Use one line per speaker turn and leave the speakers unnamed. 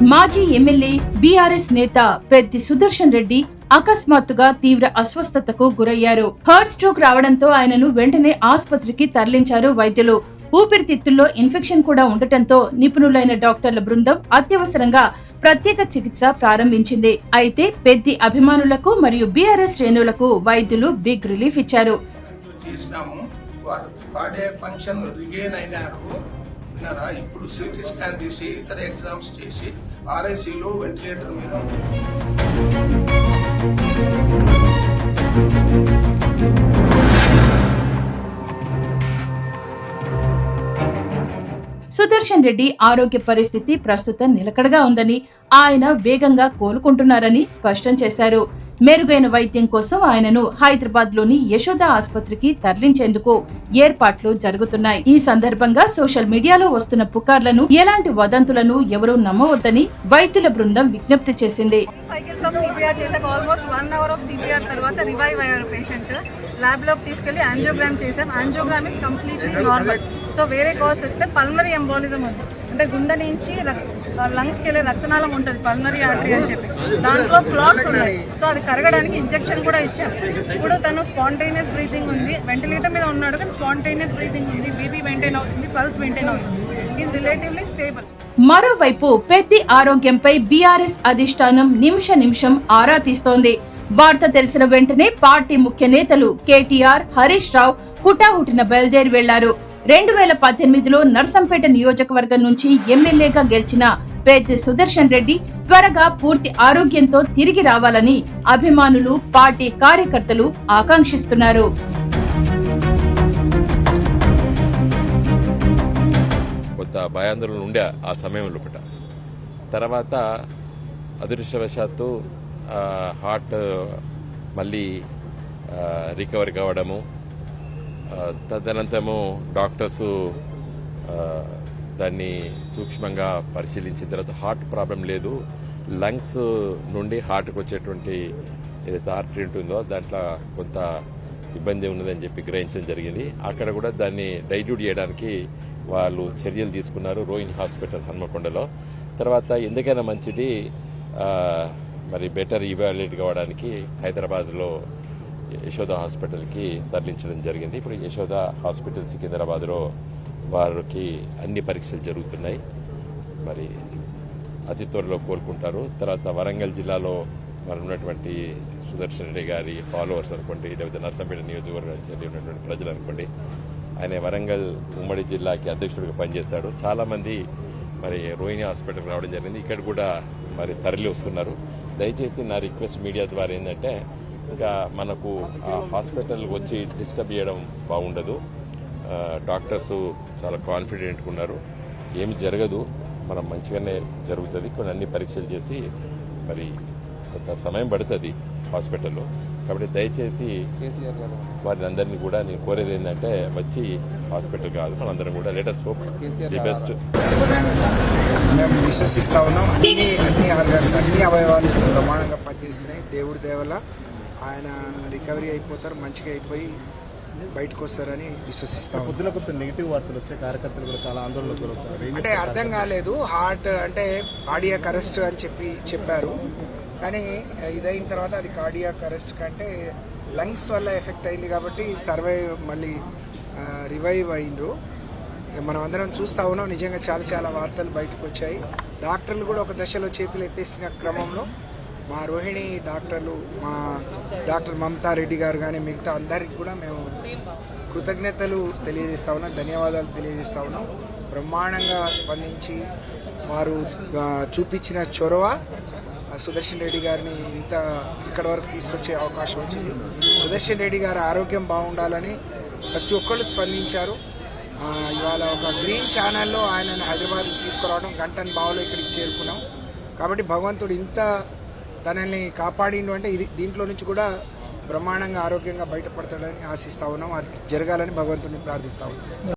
మాజీ MLA BRS నేత పెద్ది సుదర్శన్ రెడ్డి అకస్మాత్తుగా తీవ్ర అస్వస్థతకు గురయ్యారు. హార్ట్ స్ట్రోక్ రావడంతో ఆయనను వెంటనే ఆసుపత్రికి తరలించారు వైద్యులు. ఊపిరితిత్తుల్లో ఇన్ఫెక్షన్ కూడా ఉండటంతో నిపుణులైన డాక్టర్ల బృందం అత్యవసరంగా ప్రత్యేక చికిత్స ప్రారంభించింది. అయితే పెద్ది అభిమానులకు మరియు బీఆర్ఎస్ శ్రేణులకు వైద్యులు బిగ్ రిలీఫ్ ఇచ్చారు.
ఇప్పుడు సిటీ స్కాన్ తీసి ఇతర ఎగ్జామ్స్ చేసి ఆర్ఐసీలో వెంటిలేటర్ మీద
సుదర్శన్ రెడ్డి ఆరోగ్య పరిస్థితి ప్రస్తుతం నిలకడగా ఉందని, ఆయన వేగంగా కోలుకుంటున్నారని స్పష్టం చేశారు. మెరుగైన వైద్యం కోసం ఆయనను హైదరాబాద్ లోని యశోద ఆసుపత్రికి తరలించేందుకు ఏర్పాట్లు జరుగుతున్నాయి. ఈ సందర్భంగా సోషల్ మీడియాలో వస్తున్న పుకార్లను, ఎలాంటి వదంతులను ఎవరూ నమ్మవద్దని వైద్యుల బృందం విజ్ఞప్తి చేసింది.
ల్యాబ్ లోకి తీసుకెళ్లి యాంజియోగ్రామ్ చేసాం. Angiogram is completely normal. So వేరే కాజ్ అయితే పల్మనరీ ఎంబోలిజం ఉంది, అంటే గుండె నుంచి లంగ్స్కి వెళ్ళే రక్తనాళం ఉంటుంది, పల్మనరీ ఆర్టరీ అని చెప్పి. దాంట్లో క్లాట్స్ ఉన్నాయి. సో అది కరగడానికి ఇంజెక్షన్ కూడా ఇచ్చాం. ఇప్పుడు తను స్పాంటేనియస్ బ్రీతింగ్ ఉంది, వెంటిలేటర్ మీద ఉన్నాడు కానీ స్పాంటేనియస్ బ్రీతింగ్ ఉంది, బీపీ మెయింటైన్ అవుతుంది, పల్స్ మెయింటైన్ అవుతుంది. Is relatively stable.
మరోవైపు పెద్ది ఆరోగ్యంపై బీఆర్ఎస్ అధిష్టానం నిమిషం ఆరా తీస్తోంది. వార్త తెలిసిన వెంటనే పార్టీ ముఖ్య నేతలు కేటీఆర్, హరీష్ రావు హుటాహుటిన బయలుదేరి వెళ్లారు. 2018లో నర్సంపేట నియోజకవర్గం నుంచి ఎమ్మెల్యేగా గెలిచిన పెద్ది సుదర్శన్ రెడ్డి త్వరగా పూర్తి ఆరోగ్యంతో తిరిగి రావాలని అభిమానులు, పార్టీ కార్యకర్తలు ఆకాంక్షిస్తున్నారు.
కొంత భయాందోళన ఉండే ఆ సమయంలో తర్వాత అదృష్టవశాత్తు హార్ట్ మళ్ళీ రికవరీ కావడము, తదనంతరము డాక్టర్స్ దాన్ని సూక్ష్మంగా పరిశీలించిన తర్వాత హార్ట్ ప్రాబ్లం లేదు, లంగ్స్ నుండి హార్ట్కి వచ్చేటువంటి ఏదైతే ఆర్టరీ ఉంటుందో దాంట్లో కొంత ఇబ్బంది ఉన్నదని చెప్పి గ్రహించడం జరిగింది. అక్కడ కూడా దాన్ని డైల్యూట్ చేయడానికి వాళ్ళు చర్యలు తీసుకున్నారు రోహిణి హాస్పిటల్ హన్మకొండలో. తర్వాత ఎందుకైనా మంచిది మరి బెటర్ ఇవాల్యుయేట్ కావడానికి హైదరాబాద్లో యశోద హాస్పిటల్కి తరలించడం జరిగింది. ఇప్పుడు యశోద హాస్పిటల్ సికింద్రాబాద్లో వారికి అన్ని పరీక్షలు జరుగుతున్నాయి. మరి అతి త్వరలో కోలుకుంటారు. తర్వాత వరంగల్ జిల్లాలో మరి ఉన్నటువంటి సుదర్శన్ రెడ్డి గారి ఫాలోవర్స్ అనుకోండి, లేకపోతే నర్సంపేట నియోజకవర్గానికి ఉన్నటువంటి ప్రజలు అనుకోండి, ఆయన వరంగల్ ఉమ్మడి జిల్లాకి అధ్యక్షుడిగా పనిచేశాడు. చాలామంది మరి రోహిణి హాస్పిటల్కి రావడం జరిగింది. ఇక్కడ కూడా మరి తరలి వస్తున్నారు. దయచేసి నా రిక్వెస్ట్ మీడియా ద్వారా ఏంటంటే, ఇంకా మనకు ఆ హాస్పిటల్కి వచ్చి డిస్టర్బ్ చేయడం బాగుండదు. డాక్టర్స్ చాలా కాన్ఫిడెంట్గా ఉన్నారు, ఏమి జరగదు, మనం మంచిగానే జరుగుతుంది. కొన్ని అన్ని పరీక్షలు చేసి మరి కొంత సమయం పడుతుంది హాస్పిటల్లో. కాబట్టి దయచేసి వారిని అందరినీ కూడా నేను కోరేది ఏంటంటే, వచ్చి హాస్పిటల్ కాదు మనందరం కూడా లేటెస్ట్ హోప్ ది బెస్ట్.
మేము విశ్వసిస్తా ఉన్నాం. అన్ని ఆర్గాన్స్, అన్ని అవయవాలు ప్రమాణంగా పనిచేస్తున్నాయి. దేవుడి దేవల ఆయన రికవరీ అయిపోతారు, మంచిగా అయిపోయి బయటకు వస్తారని విశ్వసిస్తాం.
నెగిటివ్ వార్తలు వచ్చే కార్యకర్తలు కూడా చాలా ఆందోళనకు గురవుతారు.
అంటే అర్థం కాలేదు, హార్ట్ అంటే కార్డియాక్ అరెస్ట్ అని చెప్పారు, కానీ ఇదైన తర్వాత అది కార్డియాక్ అరెస్ట్ కంటే లంగ్స్ వల్ల ఎఫెక్ట్ అయింది కాబట్టి మళ్ళీ రివైవ్ అయిండ్రు. మనం అందరం చూస్తా ఉన్నాం. నిజంగా చాలా వార్తలు బయటకు వచ్చాయి. డాక్టర్లు కూడా ఒక దశలో చేతులు ఎత్తేసిన క్రమంలో మా రోహిణి డాక్టర్లు, మా డాక్టర్ మమతా రెడ్డి గారు కానీ మిగతా అందరికి కూడా మేము కృతజ్ఞతలు తెలియజేస్తా ఉన్నాం, ధన్యవాదాలు తెలియజేస్తా ఉన్నాం. బ్రహ్మాండంగా స్పందించి వారు చూపించిన చొరవ సుదర్శన్ రెడ్డి గారిని ఇక్కడ వరకు తీసుకొచ్చే అవకాశం వచ్చింది. సుదర్శన్ రెడ్డి గారి ఆరోగ్యం బాగుండాలని ప్రతి ఒక్కళ్ళు స్పందించారు. ఇవాళ ఒక గ్రీన్ ఛానల్లో ఆయనను హైదరాబాద్ తీసుకురావడం, గంటన్ బావులో ఇక్కడికి చేరుకున్నాం. కాబట్టి భగవంతుడు ఇంత తనని కాపాడిండు అంటే దీంట్లో నుంచి కూడా బ్రహ్మాండంగా ఆరోగ్యంగా బయటపడతాడని ఆశిస్తా ఉన్నాం. అది జరగాలని భగవంతుడిని ప్రార్థిస్తా ఉన్నాం.